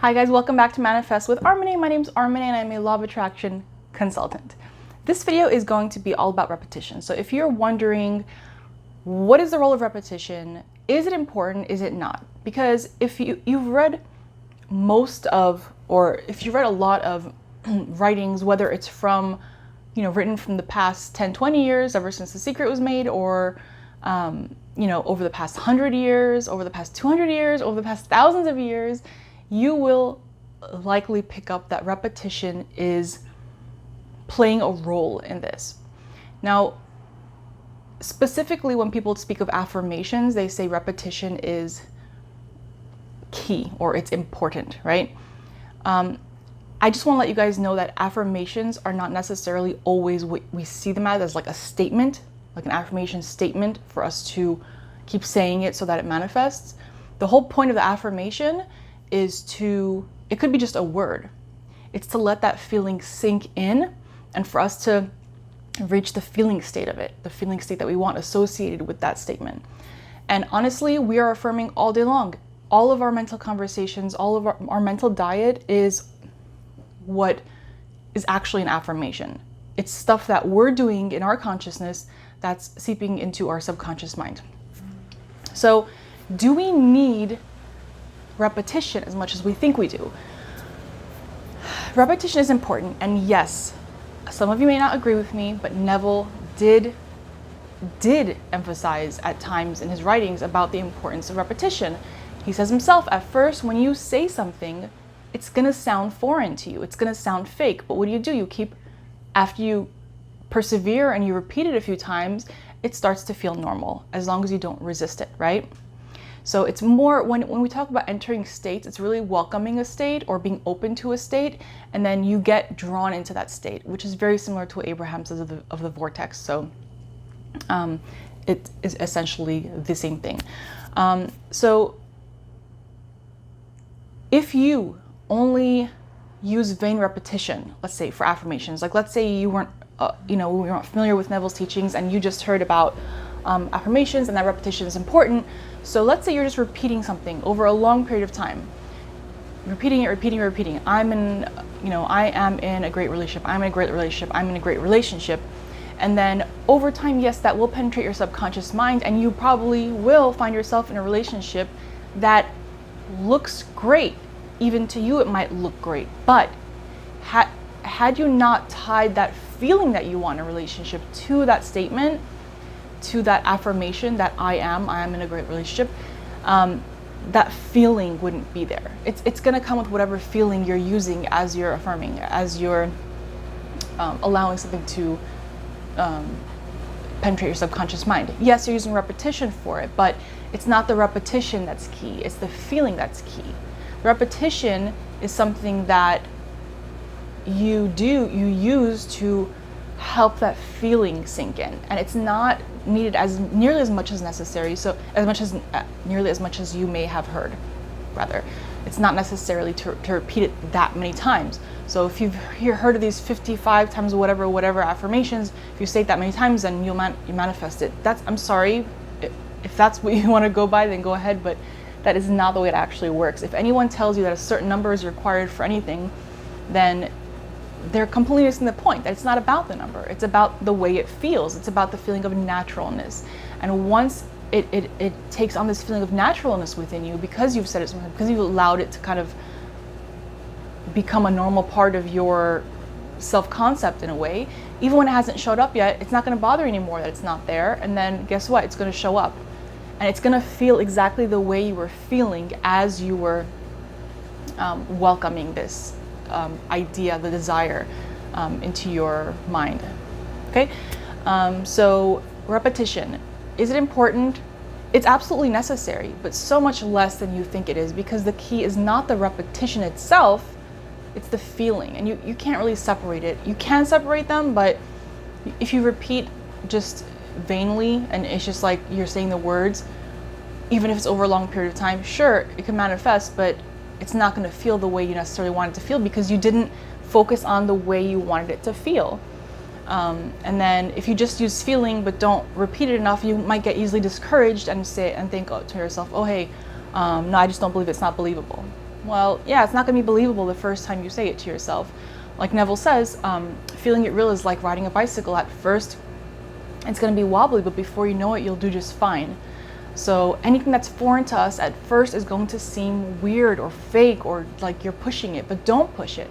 Hi guys, welcome back to Manifest with Armine. My name's Armine and I'm a law of attraction consultant. This video is going to be all about repetition. So if you're wondering, what is the role of repetition? Is it important? Is it not? Because if you've read if you've read a lot of writings, whether it's from, written from the past 10, 20 years, ever since The Secret was made, or, over the past 100 years, over the past 200 years, over the past thousands of years, you will likely pick up that repetition is playing a role in this. Now, specifically when people speak of affirmations, they say repetition is key or it's important, right? I just want to let you guys know that affirmations are not necessarily always what we see them as like a statement, like an affirmation statement for us to keep saying it so that it manifests. The whole point of the affirmation is it could be just a word. It's to let that feeling sink in and for us to reach the feeling state of it, the feeling state that we want associated with that statement. And honestly, we are affirming all day long. All of our mental conversations, all of our mental diet is what is actually an affirmation. It's stuff that we're doing in our consciousness that's seeping into our subconscious mind. So, do we need repetition as much as we think we do? Repetition is important, and yes, some of you may not agree with me, but Neville did emphasize at times in his writings about the importance of repetition. He says himself, at first, when you say something, it's gonna sound foreign to you. It's gonna sound fake, but what do? After you persevere and you repeat it a few times, it starts to feel normal, as long as you don't resist it, right? So it's more, when we talk about entering states, it's really welcoming a state or being open to a state, and then you get drawn into that state, which is very similar to what Abraham says of the vortex. So it is essentially the same thing. So if you only use vain repetition, let's say for affirmations, like let's say you weren't, we weren't familiar with Neville's teachings and you just heard about affirmations and that repetition is important. So let's say you're just repeating something over a long period of time, repeating it. I am in a great relationship. I'm in a great relationship. I'm in a great relationship. And then over time, yes, that will penetrate your subconscious mind, and you probably will find yourself in a relationship that looks great. Even to you, it might look great. But had you not tied that feeling that you want in a relationship to that statement, to that affirmation that I am in a great relationship, that feeling wouldn't be there. It's going to come with whatever feeling you're using as you're affirming, as you're allowing something to penetrate your subconscious mind. Yes, you're using repetition for it, but it's not the repetition that's key. It's the feeling that's key. Repetition is something that you use to help that feeling sink in, and it's not needed nearly as much as necessary. So nearly as much as you may have heard, rather, it's not necessarily to repeat it that many times. So if you've heard of these 55 times whatever affirmations, if you say it that many times, then you manifest it. I'm sorry, if that's what you want to go by, then go ahead, but that is not the way it actually works. If anyone tells you that a certain number is required for anything, then they're completely missing the point. That it's not about the number. It's about the way it feels. It's about the feeling of naturalness. And once it takes on this feeling of naturalness within you, because you've said it sometimes, because you've allowed it to kind of become a normal part of your self-concept in a way, even when it hasn't showed up yet, it's not going to bother you anymore that it's not there. And then guess what? It's going to show up. And it's going to feel exactly the way you were feeling as you were welcoming this idea, the desire, into your mind. Okay? So repetition. Is it important? It's absolutely necessary, but so much less than you think it is, because the key is not the repetition itself, it's the feeling. And you can't really separate it. You can separate them, but if you repeat just vainly and it's just like you're saying the words, even if it's over a long period of time, sure, it can manifest, but it's not going to feel the way you necessarily want it to feel, because you didn't focus on the way you wanted it to feel. And then if you just use feeling but don't repeat it enough, you might get easily discouraged and think to yourself, oh hey, no, I just don't believe it's not believable. Well, yeah, it's not going to be believable the first time you say it to yourself. Like Neville says, feeling it real is like riding a bicycle. At first, it's going to be wobbly, but before you know it, you'll do just fine. So anything that's foreign to us at first is going to seem weird or fake or like you're pushing it, but don't push it.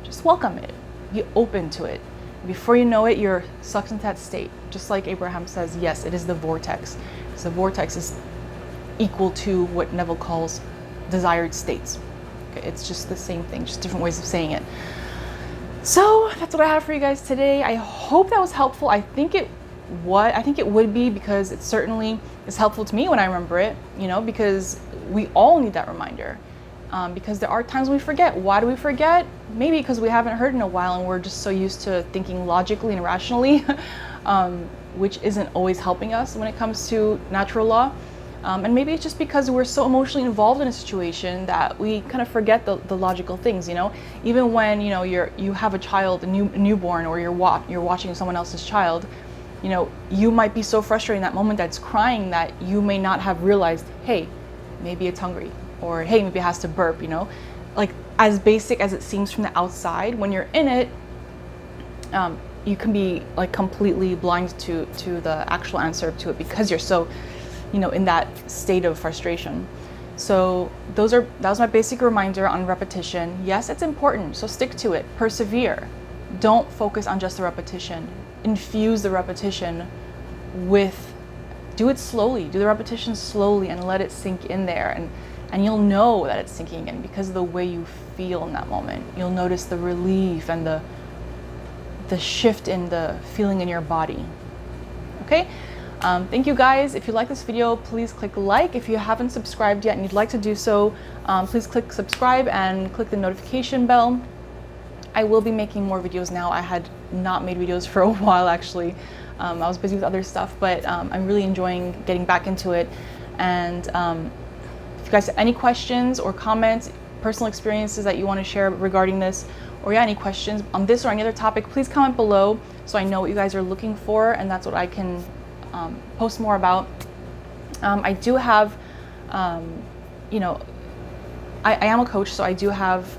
Just welcome it. Be open to it. Before you know it, you're sucked into that state. Just like Abraham says, yes, it is the vortex. So the vortex is equal to what Neville calls desired states. Okay, it's just the same thing, just different ways of saying it. So that's what I have for you guys today. I hope that was helpful. I think it would be, because it certainly is helpful to me when I remember it, because we all need that reminder. Because there are times we forget. Why do we forget? Maybe because we haven't heard in a while and we're just so used to thinking logically and rationally, which isn't always helping us when it comes to natural law. And maybe it's just because we're so emotionally involved in a situation that we kind of forget the logical things, Even when, you have a child, a newborn, or you're watching someone else's child, you might be so frustrated in that moment that it's crying that you may not have realized, hey, maybe it's hungry. Or hey, maybe it has to burp, like as basic as it seems from the outside, when you're in it, you can be like completely blind to the actual answer to it because you're so, in that state of frustration. So that was my basic reminder on repetition. Yes, it's important, so stick to it, persevere. Don't focus on just the repetition. Infuse the repetition do it slowly, do the repetition slowly and let it sink in there. And you'll know that it's sinking in because of the way you feel in that moment. You'll notice the relief and the shift in the feeling in your body. Okay? Thank you guys. If you like this video, please click like. If you haven't subscribed yet and you'd like to do so, please click subscribe and click the notification bell. I will be making more videos now. I had not made videos for a while actually. I was busy with other stuff, but I'm really enjoying getting back into it. And if you guys have any questions or comments, personal experiences that you want to share regarding this, or any questions on this or any other topic, please comment below so I know what you guys are looking for, and that's what I can post more about. I do have, I am a coach, so I do have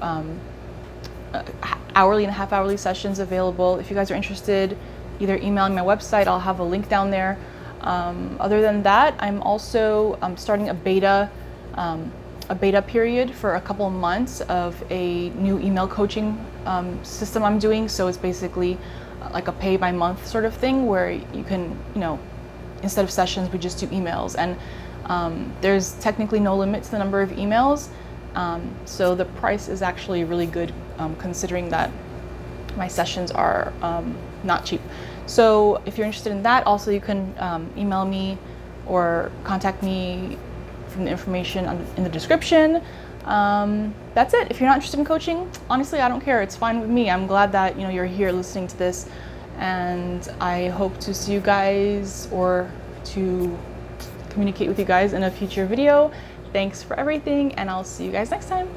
hourly and half-hourly sessions available. If you guys are interested, either email me my website, I'll have a link down there. Other than that, I'm also starting a beta period for a couple of months of a new email coaching system I'm doing. So it's basically like a pay by month sort of thing where you can, instead of sessions, we just do emails. And there's technically no limit to the number of emails. So the price is actually really good considering that my sessions are not cheap. So if you're interested in that, also you can email me or contact me from the information in the description. That's it. If you're not interested in coaching, honestly, I don't care. It's fine with me. I'm glad that you're here listening to this, and I hope to see you guys or to communicate with you guys in a future video. Thanks for everything, and I'll see you guys next time.